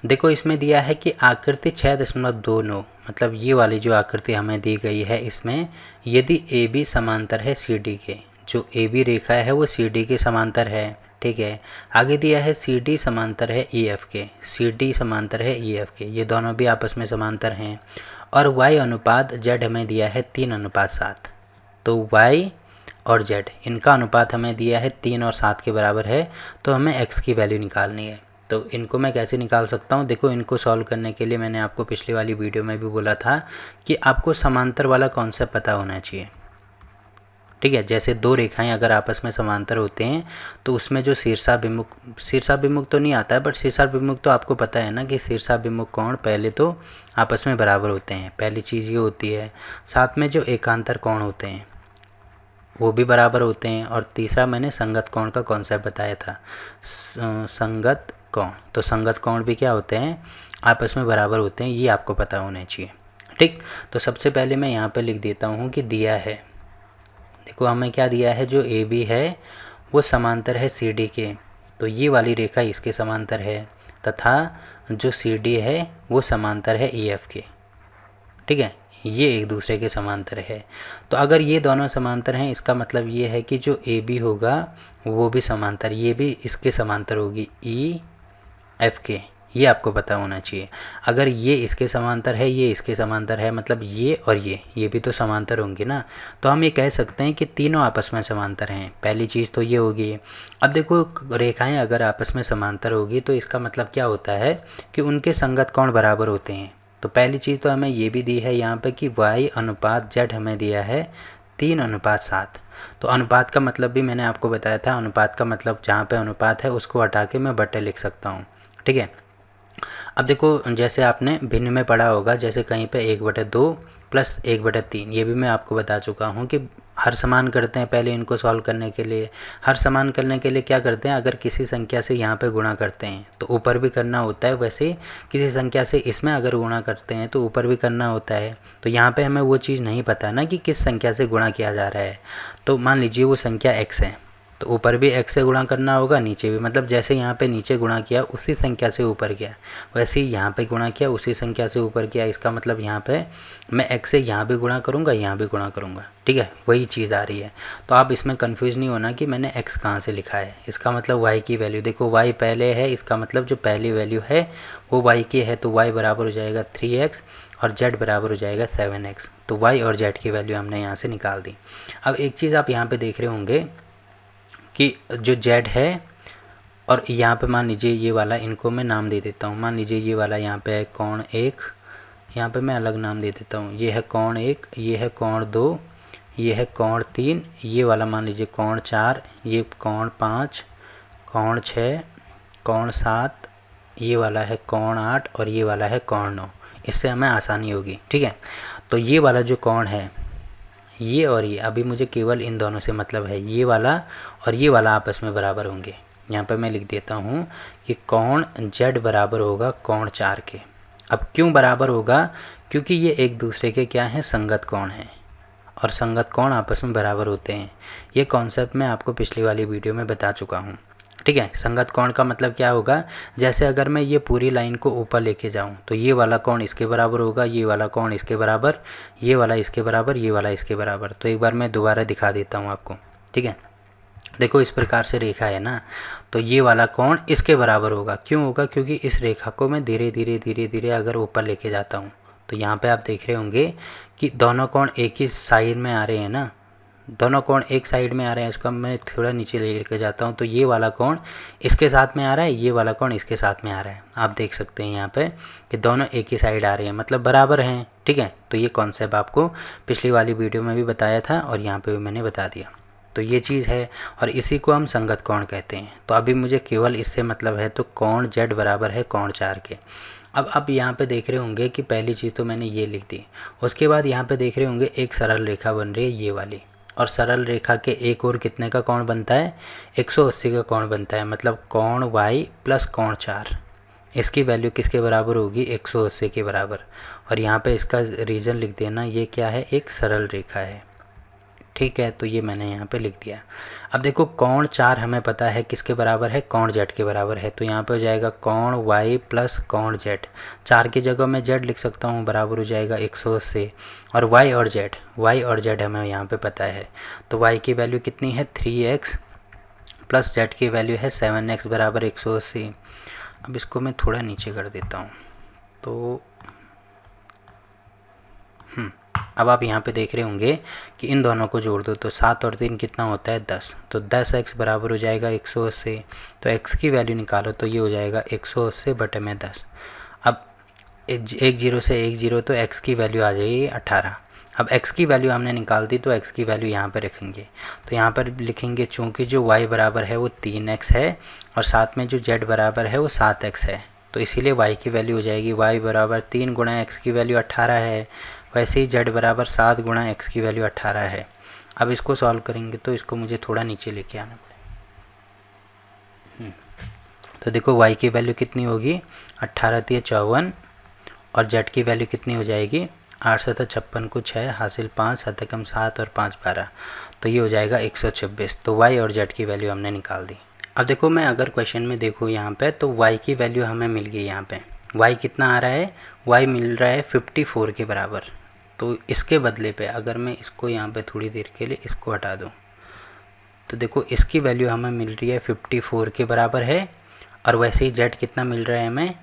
देखो इसमें दिया है कि आकृति 6.29 मतलब ये वाली जो आकृति हमें दी गई है, इसमें यदि ए बी समांतर है सी डी के, जो ए बी रेखा है वो सी डी के समांतर है, ठीक है। आगे दिया है सी डी समांतर है ई एफ के, सी डी समांतर है ई एफ के, ये दोनों भी आपस में समांतर हैं। और वाई अनुपात जेड हमें दिया है 3:7, तो वाई और जेड इनका अनुपात हमें दिया है 3 और 7 के बराबर है, तो हमें एक्स की वैल्यू निकालनी है। तो इनको मैं कैसे निकाल सकता हूँ, देखो इनको सॉल्व करने के लिए मैंने आपको पिछली वाली वीडियो में भी बोला था कि आपको समांतर वाला कॉन्सेप्ट पता होना चाहिए, ठीक है। जैसे दो रेखाएं अगर आपस में समांतर होते हैं तो उसमें जो शीर्षाभिमुख तो नहीं आता है, बट शीर्षाभिमुख तो आपको पता है ना कि शीर्षाभिमुख कोण पहले तो आपस में बराबर होते हैं, पहली चीज़ ये होती है। साथ में जो एकांतर कोण होते हैं वो भी बराबर होते हैं। और तीसरा मैंने संगत कोण का कॉन्सेप्ट बताया था, संगत कोण। तो संगत कोण भी क्या होते हैं, आपस में बराबर होते हैं, ये आपको पता होना चाहिए, ठीक। तो सबसे पहले मैं यहाँ पे लिख देता हूँ कि दिया है, देखो हमें क्या दिया है, जो ए बी है वो समांतर है सी डी के, तो ये वाली रेखा इसके समांतर है, तथा जो सी डी है वो समांतर है ई एफ के, ठीक है। ये एक दूसरे के समांतर है। तो अगर ये दोनों समांतर हैं, इसका मतलब ये है कि जो ए बी होगा वो भी समांतर, ये भी इसके समांतर होगी ई एफ के, ये आपको पता होना चाहिए। अगर ये इसके समांतर है, ये इसके समांतर है, मतलब ये और ये भी तो समांतर होंगे ना। तो हम ये कह सकते हैं कि तीनों आपस में समांतर हैं, पहली चीज़ तो ये होगी। अब देखो रेखाएं अगर आपस में समांतर होगी तो इसका मतलब क्या होता है कि उनके संगत कोण बराबर होते हैं। तो पहली चीज़ तो हमें ये भी दी है यहाँ पे कि y अनुपात z हमें दिया है 3:7। तो अनुपात का मतलब भी मैंने आपको बताया था, अनुपात का मतलब जहाँ पे अनुपात है उसको हटा के मैं बटे लिख सकता हूँ, ठीक है। अब देखो जैसे आपने भिन्न में पढ़ा होगा, जैसे कहीं पे 1/2 प्लस 1/3, ये भी मैं आपको बता चुका हूँ कि हर समान करते हैं पहले इनको सॉल्व करने के लिए। हर समान करने के लिए क्या करते हैं, अगर किसी संख्या से यहाँ पे गुणा करते हैं तो ऊपर भी करना होता है, वैसे किसी संख्या से इसमें अगर गुणा करते हैं तो ऊपर भी करना होता है। तो यहाँ पे हमें वो चीज़ नहीं पता ना कि किस संख्या से गुणा किया जा रहा है। तो मान लीजिए वो संख्या x है, तो ऊपर भी x से गुणा करना होगा, नीचे भी, मतलब जैसे यहाँ पे नीचे गुणा किया उसी संख्या से ऊपर किया, वैसे ही यहाँ पे गुणा किया उसी संख्या से ऊपर किया। इसका मतलब यहाँ पे मैं x से यहाँ भी गुणा करूँगा, यहाँ भी गुणा करूँगा, ठीक है, वही चीज़ आ रही है। तो आप इसमें कन्फ्यूज़ नहीं होना कि मैंने x कहाँ से लिखा है। इसका मतलब y की वैल्यू, देखो y पहले है, इसका मतलब जो पहली वैल्यू है वो y की है, तो y बराबर हो जाएगा 3x और z बराबर हो जाएगा 7x। तो y और z की वैल्यू हमने यहाँ से निकाल दी। अब एक चीज़ आप यहाँ पर देख रहे होंगे कि जो z है, और यहाँ पे मान लीजिए ये वाला, इनको मैं नाम दे देता हूँ। मान लीजिए ये वाला यहाँ पे है कोण 1, यहाँ पे मैं अलग नाम दे देता हूँ। ये है कोण 1, ये है कोण 2, ये है कोण 3, ये वाला मान लीजिए कोण 4, ये कोण 5, कोण 6, कोण 7, ये वाला है कोण 8 और ये वाला है कोण 9। इससे हमें आसानी होगी, ठीक है। तो ये वाला जो कोण है, ये और ये, अभी मुझे केवल इन दोनों से मतलब है, ये वाला और ये वाला आपस में बराबर होंगे। यहाँ पे मैं लिख देता हूँ कि कोण z बराबर होगा कोण 4 के। अब क्यों बराबर होगा, क्योंकि ये एक दूसरे के क्या हैं, संगत कोण हैं, और संगत कोण आपस में बराबर होते हैं। ये कॉन्सेप्ट मैं आपको पिछली वाली वीडियो में बता चुका हूँ, ठीक है। संगत कोण का मतलब क्या होगा, जैसे अगर मैं ये पूरी लाइन को ऊपर लेके जाऊँ तो ये वाला कोण इसके बराबर होगा, ये वाला कोण इसके बराबर, ये वाला इसके बराबर, ये वाला इसके बराबर। तो एक बार मैं दोबारा दिखा देता हूँ आपको, ठीक है। देखो इस प्रकार से रेखा है ना, तो ये वाला कोण इसके बराबर होगा। क्यों होगा, क्योंकि इस रेखा को मैं धीरे धीरे धीरे धीरे अगर ऊपर लेके जाता हूँ तो यहाँ पे आप देख रहे होंगे कि दोनों कोण एक ही साइड में आ रहे हैं ना, दोनों कोण एक साइड में आ रहे हैं। इसका मैं थोड़ा नीचे लेके जाता हूँ तो ये वाला कोण इसके साथ में आ रहा है, ये वाला कोण इसके साथ में आ रहा है। आप देख सकते हैं यहाँ पे कि दोनों एक ही साइड आ रहे हैं, मतलब बराबर हैं, ठीक है। तो ये कॉन्सेप्ट आपको पिछली वाली वीडियो में भी बताया था और यहाँ पे भी मैंने बता दिया। तो ये चीज़ है और इसी को हम संगत कोण कहते हैं। तो अभी मुझे केवल इससे मतलब है, तो कोण z बराबर है कोण 4 के। अब आप यहाँ पे देख रहे होंगे कि पहली चीज़ तो मैंने ये लिख दी, उसके बाद यहाँ पे देख रहे होंगे एक सरल रेखा बन रही है ये वाली, और सरल रेखा के एक और कितने का कोण बनता है, 180 का कोण बनता है, मतलब कोण y प्लस कोण 4, इसकी वैल्यू किसके बराबर होगी, 180 के बराबर। और यहाँ पे इसका रीज़न लिख देना, ये क्या है, एक सरल रेखा है, ठीक है, तो ये मैंने यहाँ पे लिख दिया। अब देखो कोण 4 हमें पता है किसके बराबर है, कोण z के बराबर है, तो यहाँ पे हो जाएगा कोण y प्लस कोण z। 4 की जगह मैं z लिख सकता हूँ, बराबर हो जाएगा 180। और y और z हमें यहाँ पे पता है, तो y की वैल्यू कितनी है 3x प्लस z की वैल्यू है 7x बराबर 180। अब इसको मैं थोड़ा नीचे कर देता हूँ, तो अब आप यहाँ पे देख रहे होंगे कि इन दोनों को जोड़ दो तो 7 और 3 कितना होता है 10, तो 10x बराबर हो जाएगा 180। तो x की वैल्यू निकालो तो ये हो जाएगा 180 बटे में 10। अब 10 से 10 तो x की वैल्यू आ जाएगी 18। अब x की वैल्यू हमने निकाल दी, तो x की वैल्यू यहाँ पर रखेंगे, तो यहाँ पर लिखेंगे चूँकि जो y बराबर है वो 3x है और साथ में जो z बराबर है वो 7x है, तो इसीलिए y की वैल्यू हो जाएगी y बराबर 3 गुणा x की वैल्यू 18 है, वैसे ही z बराबर 7 गुणा x की वैल्यू 18 है। अब इसको सॉल्व करेंगे तो इसको मुझे थोड़ा नीचे लेके आना पड़ेगा। तो देखो y की वैल्यू कितनी होगी 18 × 54 और z की वैल्यू कितनी हो जाएगी 8 × 56 को 6 हासिल 5 7 कम 7 और 5 12, तो ये हो जाएगा 126। तो y और z की वैल्यू हमने निकाल दी। अब देखो मैं अगर क्वेश्चन में देखूँ यहाँ पे, तो y की वैल्यू हमें मिल गई। यहाँ पे y कितना आ रहा है, y मिल रहा है 54 के बराबर। तो इसके बदले पे अगर मैं इसको यहाँ पे थोड़ी देर के लिए इसको हटा दूँ, तो देखो इसकी वैल्यू हमें मिल रही है 54 के बराबर है, और वैसे ही z कितना मिल रहा है हमें,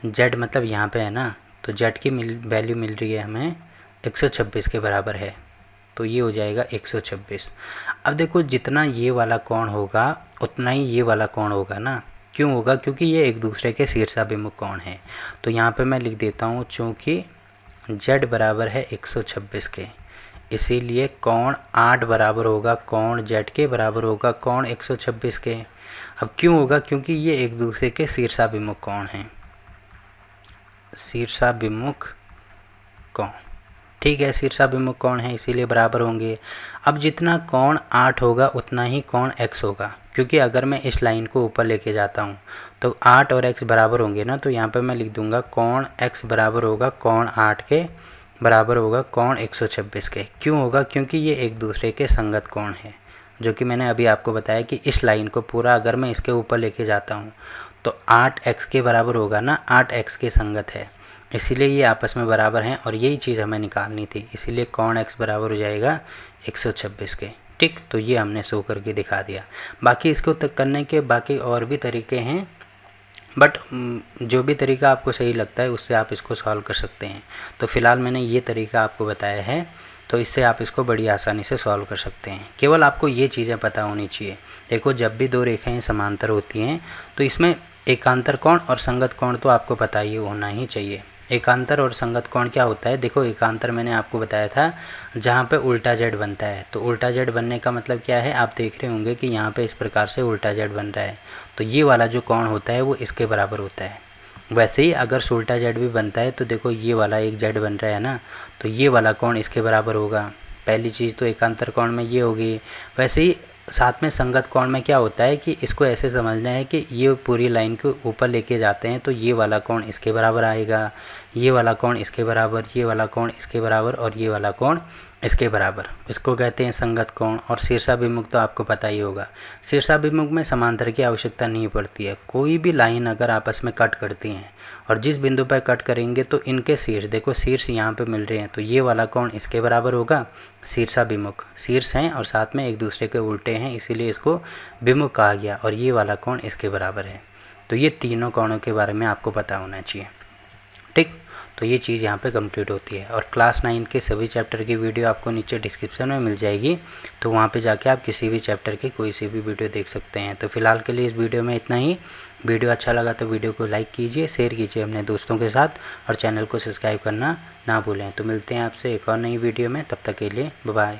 z मतलब यहाँ पे है ना, तो z की वैल्यू मिल रही है हमें 126 के बराबर है, तो ये हो जाएगा 126। अब देखो जितना ये वाला कोण होगा उतना ही ये वाला कोण होगा ना, क्यों होगा, क्योंकि ये एक दूसरे के शीर्षाभिमुख कोण है। तो यहाँ पे मैं लिख देता हूँ चूँकि z बराबर है 126 के, इसीलिए कोण 8 बराबर होगा कोण z के बराबर होगा कोण 126 के। अब क्यों होगा, क्योंकि ये एक दूसरे के शीर्षाभिमुख कोण हैं, शीर्षाभिमुख कोण, ठीक है, शीर्षाभिमुख कोण है इसीलिए बराबर होंगे। अब जितना कोण 8 होगा उतना ही कोण x होगा, क्योंकि अगर मैं इस लाइन को ऊपर लेके जाता हूँ तो 8 और x बराबर होंगे ना, तो यहाँ पे मैं लिख दूंगा कोण x बराबर होगा कोण 8 के बराबर होगा कोण 126 के। क्यों होगा, क्योंकि ये एक दूसरे के संगत कोण है, जो कि मैंने अभी आपको बताया कि इस लाइन को पूरा अगर मैं इसके ऊपर लेके जाता हूँ तो 8x के बराबर होगा ना, 8x के संगत है, इसीलिए ये आपस में बराबर हैं और यही चीज़ हमें निकालनी थी, इसीलिए कोण x बराबर हो जाएगा 126 के। ठीक, तो ये हमने शो करके दिखा दिया। बाकी इसको तक करने के बाकी और भी तरीके हैं, बट जो भी तरीका आपको सही लगता है उससे आप इसको सॉल्व कर सकते हैं। तो फ़िलहाल मैंने ये तरीका आपको बताया है, तो इससे आप इसको बड़ी आसानी से सॉल्व कर सकते हैं। केवल आपको ये चीज़ें पता होनी चाहिए। देखो जब भी दो रेखाएं समांतर होती हैं तो इसमें एकांतर कोण और संगत कोण तो आपको पता ही होना ही चाहिए। एकांतर और संगत कोण क्या होता है, देखो एकांतर मैंने आपको बताया था जहाँ पे उल्टा z बनता है, तो उल्टा z बनने का मतलब क्या है, आप देख रहे होंगे कि यहाँ पे इस प्रकार से उल्टा z बन रहा है, तो ये वाला जो कोण होता है वो इसके बराबर होता है। वैसे ही अगर उल्टा z भी बनता है तो देखो ये वाला एक z बन रहा है ना, तो ये वाला कोण इसके बराबर होगा। पहली चीज़ तो एकांतर कोण में ये होगी। वैसे ही साथ में संगत कोण में क्या होता है कि इसको ऐसे समझना है कि ये पूरी लाइन को ऊपर लेके जाते हैं तो ये वाला कोण इसके बराबर आएगा, ये वाला कोण इसके बराबर, ये वाला कोण इसके बराबर और ये वाला कोण इसके बराबर, इसको कहते हैं संगत कोण। और शीर्षाभिमुख तो आपको पता ही होगा, शीर्षाभिमुख में समांतर की आवश्यकता नहीं पड़ती है। कोई भी लाइन अगर आपस में कट करती हैं और जिस बिंदु पर कट करेंगे तो इनके शीर्ष, देखो शीर्ष यहाँ पे मिल रहे हैं, तो ये वाला कोण इसके बराबर होगा। शीर्षाभिमुख शीर्ष हैं और साथ में एक दूसरे के उल्टे हैं, इसीलिए इसको विमुख कहा गया, और ये वाला कोण इसके बराबर है। तो ये तीनों कोणों के बारे में आपको पता होना चाहिए। ठीक, तो ये चीज़ यहाँ पे कंप्लीट होती है। और क्लास 9 के सभी चैप्टर की वीडियो आपको नीचे डिस्क्रिप्शन में मिल जाएगी, तो वहाँ पे जाके आप किसी भी चैप्टर की कोई सी भी वीडियो देख सकते हैं। तो फिलहाल के लिए इस वीडियो में इतना ही। वीडियो अच्छा लगा तो वीडियो को लाइक कीजिए, शेयर कीजिए अपने दोस्तों के साथ और चैनल को सब्सक्राइब करना ना भूलें। तो मिलते हैं आपसे एक और नई वीडियो में, तब तक के लिए बाय बाय।